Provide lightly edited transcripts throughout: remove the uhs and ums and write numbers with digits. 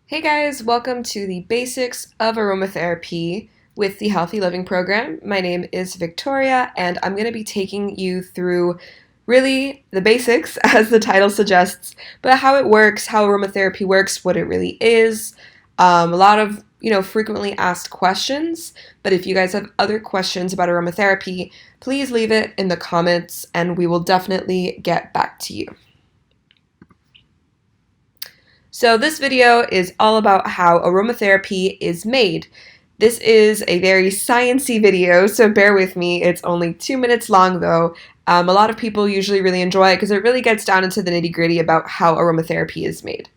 Hey guys, welcome to the Basics of Aromatherapy with the Healthy Living Program. My name is Victoria, and I'm going to be taking you through really the basics, as the title suggests, but how it works, how aromatherapy works, what it really is. A lot of frequently asked questions, but if you guys have other questions about aromatherapy, please leave it in the comments, and we will definitely get back to you. So this video is all about how aromatherapy is made. This is a very sciencey video, so bear with me. It's only 2 minutes long though. A lot of people usually really enjoy it because it really gets down into the nitty-gritty about how aromatherapy is made.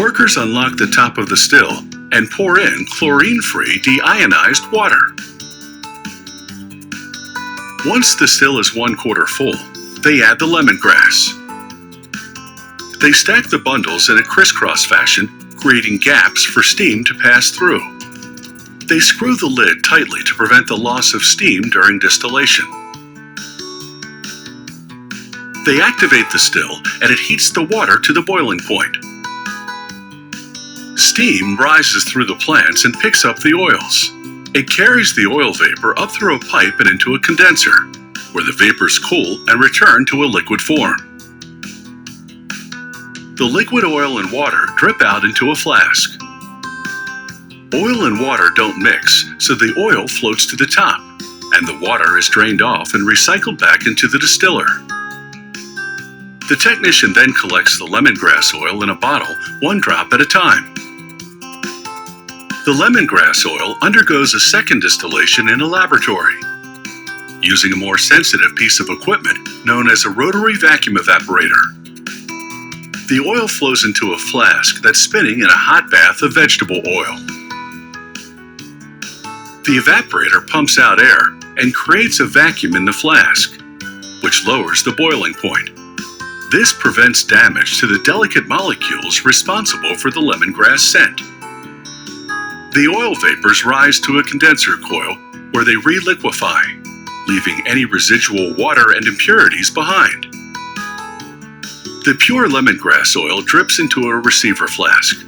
Workers unlock the top of the still and pour in chlorine-free deionized water. Once the still is 1/4 full, they add the lemongrass. They stack the bundles in a crisscross fashion, creating gaps for steam to pass through. They screw the lid tightly to prevent the loss of steam during distillation. They activate the still and it heats the water to the boiling point. Steam rises through the plants and picks up the oils. It carries the oil vapor up through a pipe and into a condenser, where the vapors cool and return to a liquid form. The liquid oil and water drip out into a flask. Oil and water don't mix, so the oil floats to the top, and the water is drained off and recycled back into the distiller. The technician then collects the lemongrass oil in a bottle, 1 drop at a time. The lemongrass oil undergoes a second distillation in a laboratory. Using a more sensitive piece of equipment known as a rotary vacuum evaporator. The oil flows into a flask that's spinning in a hot bath of vegetable oil. The evaporator pumps out air and creates a vacuum in the flask, which lowers the boiling point. This prevents damage to the delicate molecules responsible for the lemongrass scent. The oil vapors rise to a condenser coil where they reliquefy, leaving any residual water and impurities behind. The pure lemongrass oil drips into a receiver flask.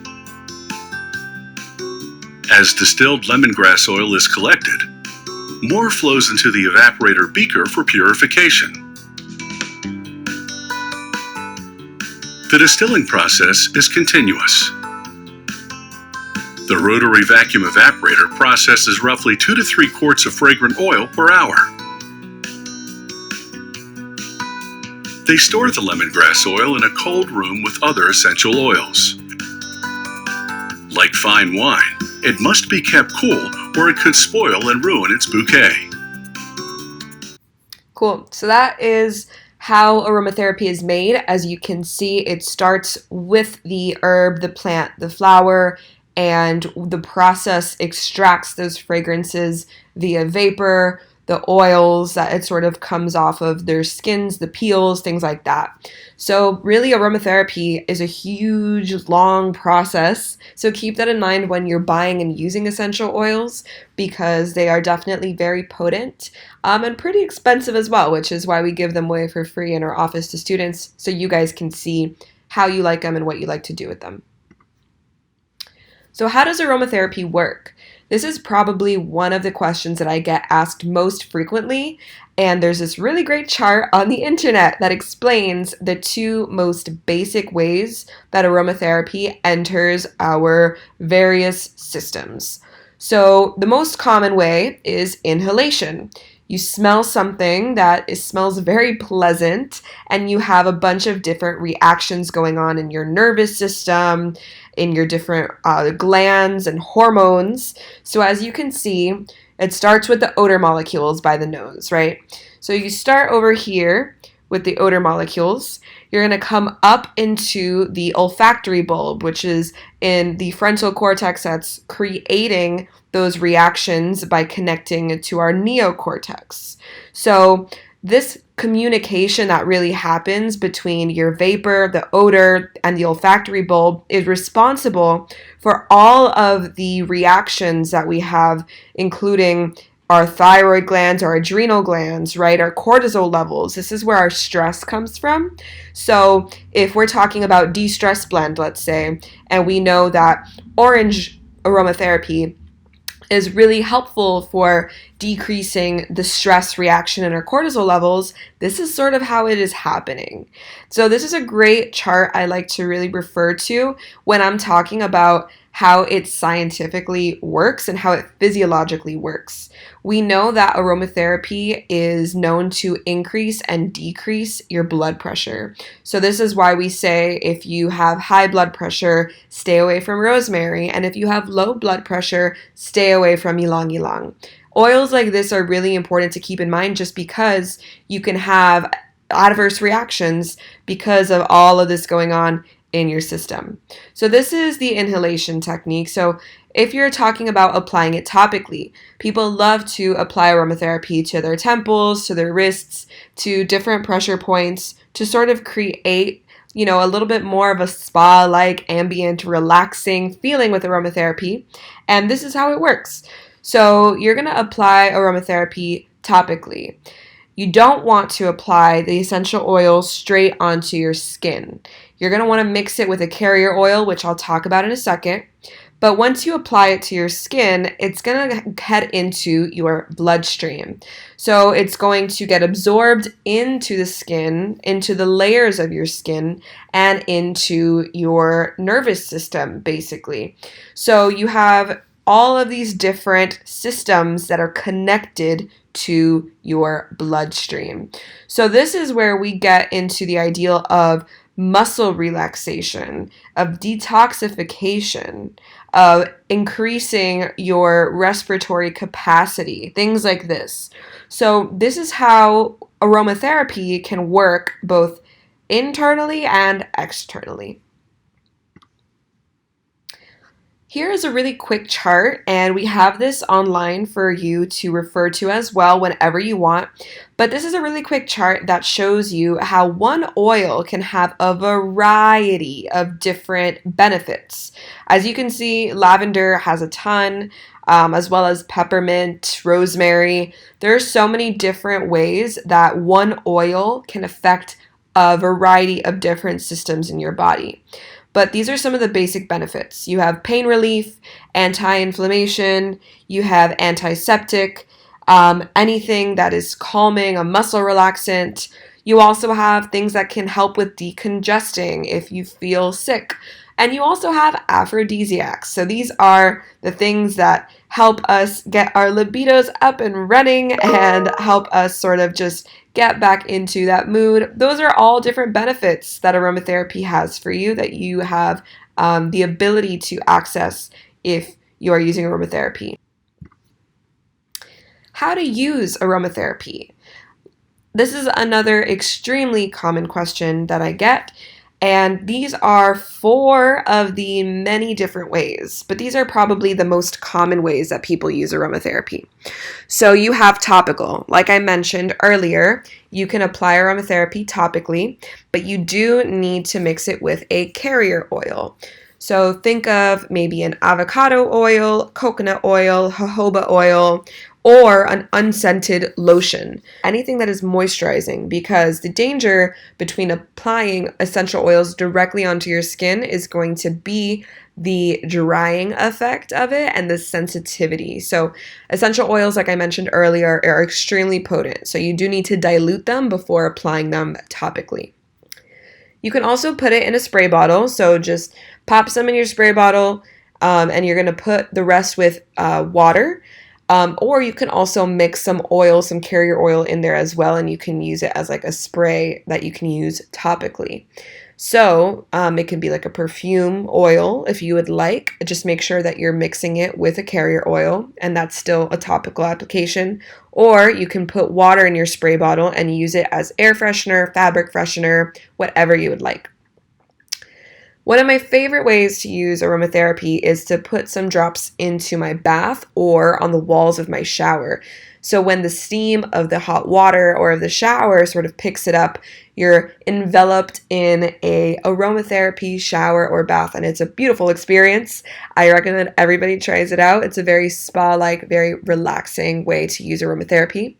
As distilled lemongrass oil is collected, more flows into the evaporator beaker for purification. The distilling process is continuous. The rotary vacuum evaporator processes roughly 2 to 3 quarts of fragrant oil per hour. They store the lemongrass oil in a cold room with other essential oils. Like fine wine, it must be kept cool or it could spoil and ruin its bouquet. Cool. So that is how aromatherapy is made. As you can see, it starts with the herb, the plant, the flower, and the process extracts those fragrances via vapor, the oils that it sort of comes off of their skins, the peels, things like that. So really aromatherapy is a huge, long process. So keep that in mind when you're buying and using essential oils, because they are definitely very potent and pretty expensive as well, which is why we give them away for free in our office to students so you guys can see how you like them and what you like to do with them. So how does aromatherapy work? This is probably one of the questions that I get asked most frequently, and there's this really great chart on the internet that explains the 2 most basic ways that aromatherapy enters our various systems. So the most common way is inhalation. You smell something that smells very pleasant, and you have a bunch of different reactions going on in your nervous system, in your different glands and hormones. So as you can see, it starts with the odor molecules by the nose, right? So you start over here with the odor molecules. You're going to come up into the olfactory bulb, which is in the frontal cortex that's creating those reactions by connecting to our neocortex. So this communication that really happens between your vapor, the odor, and the olfactory bulb is responsible for all of the reactions that we have, including our thyroid glands, our adrenal glands, right? Our cortisol levels. This is where our stress comes from. So if we're talking about de-stress blend, let's say, and we know that orange aromatherapy is really helpful for decreasing the stress reaction in our cortisol levels, this is sort of how it is happening. So this is a great chart I like to really refer to when I'm talking about how it scientifically works and how it physiologically works. We know that aromatherapy is known to increase and decrease your blood pressure. So this is why we say if you have high blood pressure, stay away from rosemary, and if you have low blood pressure, stay away from ylang ylang. Oils like this are really important to keep in mind just because you can have adverse reactions because of all of this going on in your system. So this is the inhalation technique. So if you're talking about applying it topically, people love to apply aromatherapy to their temples, to their wrists, to different pressure points to sort of create, a little bit more of a spa-like ambient, relaxing feeling with aromatherapy. And this is how it works. So you're going to apply aromatherapy topically. You don't want to apply the essential oil straight onto your skin. You're going to want to mix it with a carrier oil, which I'll talk about in a second. But once you apply it to your skin, it's going to head into your bloodstream. So it's going to get absorbed into the skin, into the layers of your skin, and into your nervous system, basically. So you have all of these different systems that are connected to your bloodstream. So this is where we get into the ideal of muscle relaxation, of detoxification, of increasing your respiratory capacity, things like this. So this is how aromatherapy can work both internally and externally. Here is a really quick chart, and we have this online for you to refer to as well whenever you want. But this is a really quick chart that shows you how one oil can have a variety of different benefits. As you can see, lavender has a ton, as well as peppermint, rosemary. There are so many different ways that one oil can affect a variety of different systems in your body. But these are some of the basic benefits. You have pain relief, anti-inflammation, you have antiseptic, anything that is calming, a muscle relaxant. You also have things that can help with decongesting if you feel sick. And you also have aphrodisiacs. So these are the things that help us get our libidos up and running and help us sort of just get back into that mood. Those are all different benefits that aromatherapy has for you that you have the ability to access if you are using aromatherapy. How to use aromatherapy? This is another extremely common question that I get. And these are 4 of the many different ways, but these are probably the most common ways that people use aromatherapy. So you have topical. Like I mentioned earlier, you can apply aromatherapy topically, but you do need to mix it with a carrier oil. So think of maybe an avocado oil, coconut oil, jojoba oil, or an unscented lotion. Anything that is moisturizing, because the danger between applying essential oils directly onto your skin is going to be the drying effect of it and the sensitivity. So essential oils, like I mentioned earlier, are extremely potent. So you do need to dilute them before applying them topically. You can also put it in a spray bottle. So just pop some in your spray bottle, and you're going to put the rest with water. Or you can also mix some oil, some carrier oil in there as well, and you can use it as like a spray that you can use topically. So it can be like a perfume oil if you would like. Just make sure that you're mixing it with a carrier oil, and that's still a topical application. Or you can put water in your spray bottle and use it as air freshener, fabric freshener, whatever you would like. One of my favorite ways to use aromatherapy is to put some drops into my bath or on the walls of my shower. So when the steam of the hot water or of the shower sort of picks it up, you're enveloped in a aromatherapy shower or bath, and it's a beautiful experience. I recommend everybody tries it out. It's a very spa-like, very relaxing way to use aromatherapy.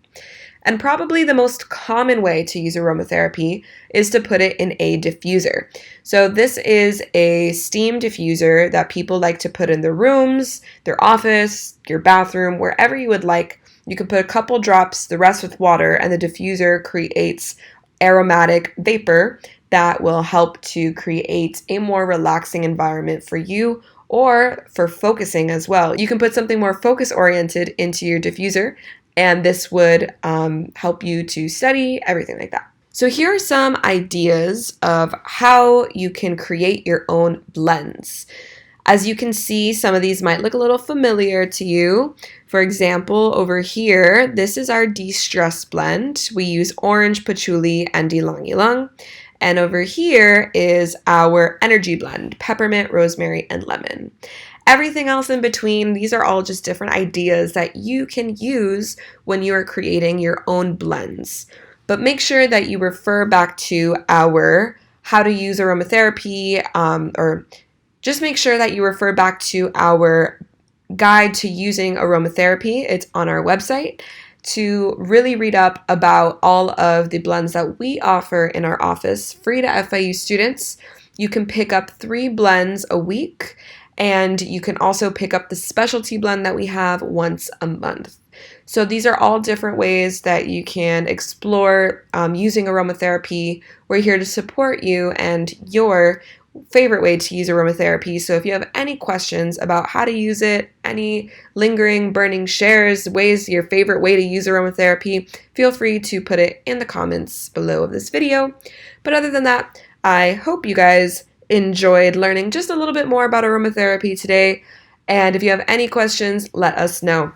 And probably the most common way to use aromatherapy is to put it in a diffuser. So this is a steam diffuser that people like to put in their rooms, their office, your bathroom, wherever you would like. You can put a couple drops, the rest with water, and the diffuser creates aromatic vapor that will help to create a more relaxing environment for you or for focusing as well. You can put something more focus oriented into your diffuser, and this would help you to study, everything like that. So here are some ideas of how you can create your own blends. As you can see, some of these might look a little familiar to you. For example, over here, this is our de-stress blend. We use orange, patchouli, and ylang ylang. And over here is our energy blend, peppermint, rosemary, and lemon. Everything else in between, these are all just different ideas that you can use when you are creating your own blends. But make sure that you refer back to our how to use aromatherapy, or just make sure that you refer back to our guide to using aromatherapy. It's on our website to really read up about all of the blends that we offer in our office, free to FIU students. You can pick up 3 blends a week, and you can also pick up the specialty blend that we have once a month. So these are all different ways that you can explore using aromatherapy. We're here to support you and your favorite way to use aromatherapy. So if you have any questions about how to use it, any lingering, burning shares, ways, your favorite way to use aromatherapy, feel free to put it in the comments below of this video. But other than that, I hope you guys enjoyed learning just a little bit more about aromatherapy today. And if you have any questions, let us know.